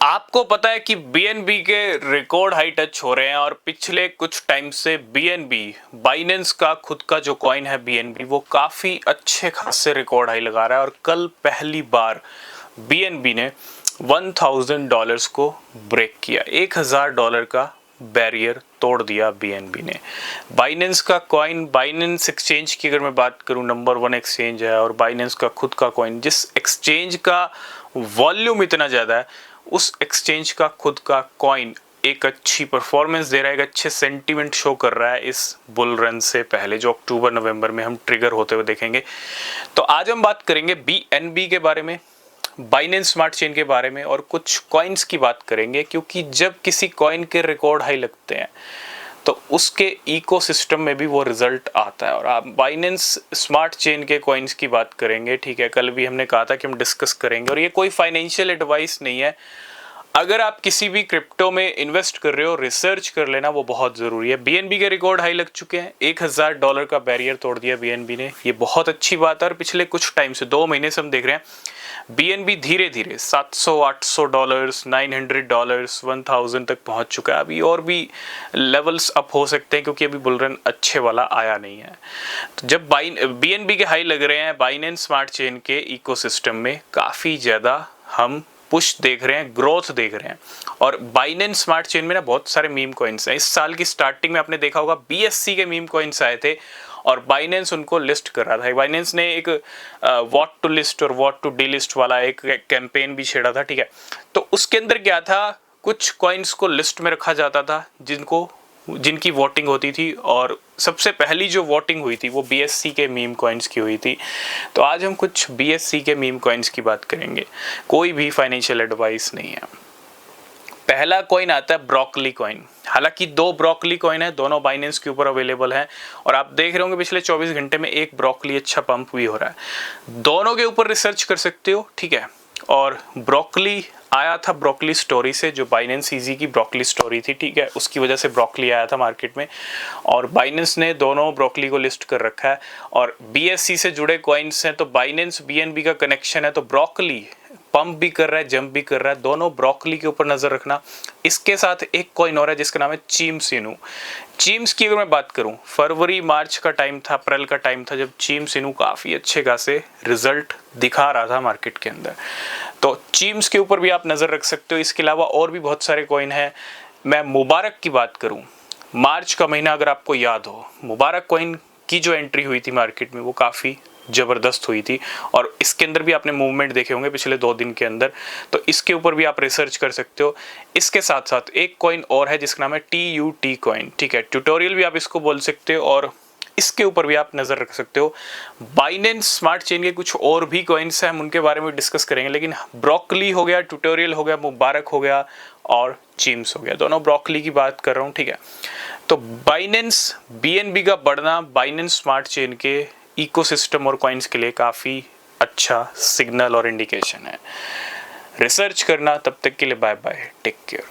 आपको पता है कि बीएनबी के रिकॉर्ड हाई टच हो रहे हैं और पिछले कुछ टाइम से बीएनबी बाइनेंस का खुद का जो कॉइन है बीएनबी वो काफ़ी अच्छे खासे रिकॉर्ड हाई लगा रहा है। और कल पहली बार बीएनबी ने $1000 को ब्रेक किया, $1000 का बैरियर तोड़ दिया बीएनबी ने। बाइनेंस का कॉइन, बाइनेंस एक्सचेंज की अगर मैं बात करूं, नंबर 1 एक्सचेंज है और बाइनेंस का खुद का कॉइन, जिस एक्सचेंज का वॉल्यूम इतना ज़्यादा है उस एक्सचेंज का खुद का कॉइन एक अच्छी परफॉर्मेंस दे रहा है, एक अच्छे सेंटीमेंट शो कर रहा है इस बुल रन से पहले, जो अक्टूबर नवंबर में हम ट्रिगर होते हुए देखेंगे। तो आज हम बात करेंगे बीएनबी के बारे में, बाइनेंस स्मार्ट चेन के बारे में और कुछ कॉइन्स की बात करेंगे, क्योंकि जब किसी कॉइन के रिकॉर्ड हाई लगते हैं तो उसके इकोसिस्टम में भी वो रिजल्ट आता है। और आप बाइनेंस स्मार्ट चेन के कॉइन्स की बात करेंगे, ठीक है, कल भी हमने कहा था कि हम डिस्कस करेंगे। और ये कोई फाइनेंशियल एडवाइस नहीं है। अगर आप किसी भी क्रिप्टो में इन्वेस्ट कर रहे हो, रिसर्च कर लेना वो बहुत ज़रूरी है। बीएनबी के रिकॉर्ड हाई लग चुके हैं, $1000 का बैरियर तोड़ दिया बीएनबी ने, ये बहुत अच्छी बात है। और पिछले कुछ टाइम से 2 महीने से हम देख रहे हैं बीएनबी धीरे धीरे $700-800, $900, 1000 तक पहुंच चुका है। अभी और भी लेवल्स अप हो सकते हैं क्योंकि अभी बुलरन अच्छे वाला आया नहीं है। तो जब बीएनबी के हाई लग रहे हैं, बाइनेंस स्मार्ट चेन के इकोसिस्टम में काफ़ी ज़्यादा हम पुश देख रहे हैं, ग्रोथ देख रहे हैं। और बाइनेंस स्मार्ट चेन में ना बहुत सारे मीम कॉइन्स हैं। इस साल की स्टार्टिंग में आपने देखा होगा बीएससी के मीम कॉइन्स आए थे और बाइनेंस उनको लिस्ट कर रहा था। बाइनेंस ने एक व्हाट टू लिस्ट और व्हाट टू डीलिस्ट वाला एक कैंपेन भी छेड़ा था, ठीक है। तो उसके अंदर क्या था, कुछ कॉइन्स को लिस्ट में रखा जाता था जिनकी वोटिंग होती थी, और सबसे पहली जो वोटिंग हुई थी वो बीएससी के मीम कॉइन्स की हुई थी। तो आज हम कुछ बीएससी के मीम कॉइन्स की बात करेंगे, कोई भी फाइनेंशियल एडवाइस नहीं है। पहला कॉइन आता है ब्रोकली कॉइन। हालांकि 2 ब्रोकली कॉइन है, दोनों बाइनेंस के ऊपर अवेलेबल हैं और आप देख रहे होंगे पिछले 24 घंटे में एक ब्रोकली अच्छा पंप भी हो रहा है। दोनों के ऊपर रिसर्च कर सकते हो, ठीक है। और ब्रोकली आया था ब्रोकली स्टोरी से, जो बाइनेंस ईजी की ब्रोकली स्टोरी थी, ठीक है, उसकी वजह से ब्रोकली आया था मार्केट में। और बाइनेंस ने दोनों ब्रोकली को लिस्ट कर रखा है और बीएससी से जुड़े कॉइन्स हैं, तो बाइनेंस बीएनबी का कनेक्शन है, तो ब्रोकली पंप भी कर रहा है, जंप भी कर रहा है। दोनों ब्रोकली के ऊपर नजर रखना। इसके साथ एक कॉइन और है जिसका नाम है चीम्स इनू। चीम्स की अगर मैं बात करूं, फरवरी मार्च का टाइम था, अप्रैल का टाइम था, जब चीम्स इनू काफी अच्छे खासे रिजल्ट दिखा रहा था मार्केट के अंदर। तो चीम्स के ऊपर भी आप नजर रख सकते हो। इसके अलावा और भी बहुत सारे कॉइन हैं। मैं मुबारक की बात करूं, मार्च का महीना अगर आपको याद हो, मुबारक कॉइन की जो एंट्री हुई थी मार्केट में वो काफी जबरदस्त हुई थी और इसके अंदर भी आपने मूवमेंट देखे होंगे पिछले 2 दिन के अंदर। तो इसके ऊपर भी आप रिसर्च कर सकते हो। इसके साथ साथ एक कॉइन और है जिसका नाम है TUT कॉइन, ठीक है, ट्यूटोरियल भी आप इसको बोल सकते हो, और इसके ऊपर भी आप नजर रख सकते हो। बाइनेंस स्मार्ट चेन के कुछ और भी कॉइन्स हैं, हम उनके बारे में डिस्कस करेंगे, लेकिन ब्रोकली हो गया, ट्यूटोरियल हो गया, मुबारक हो गया और चीम्स हो गया, दोनों ब्रोकली की बात कर रहा हूँ, ठीक है। तो बाइनेंस बीएनबी का बढ़ना बाइनेंस स्मार्ट चेन के इकोसिस्टम और कॉइन्स के लिए काफ़ी अच्छा सिग्नल और इंडिकेशन है। रिसर्च करना। तब तक के लिए बाय बाय, टेक केयर।